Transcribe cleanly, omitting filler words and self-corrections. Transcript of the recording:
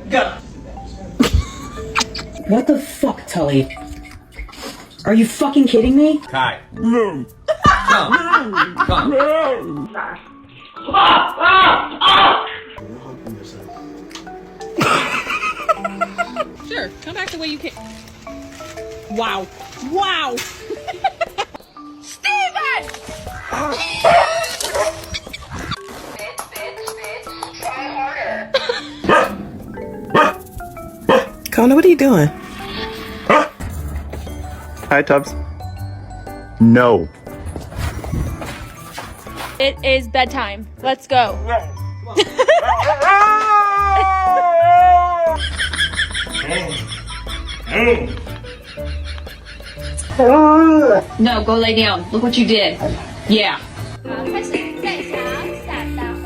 Go. What the fuck, Tully? Are you fucking kidding me? Kai. Come. Come. Sure, come back the way you came. Wow. Wow. Steven! Kona, what are you doing? Hi, Tubbs. No. It is bedtime. Let's go. No, go lay down. Look what you did. Yeah.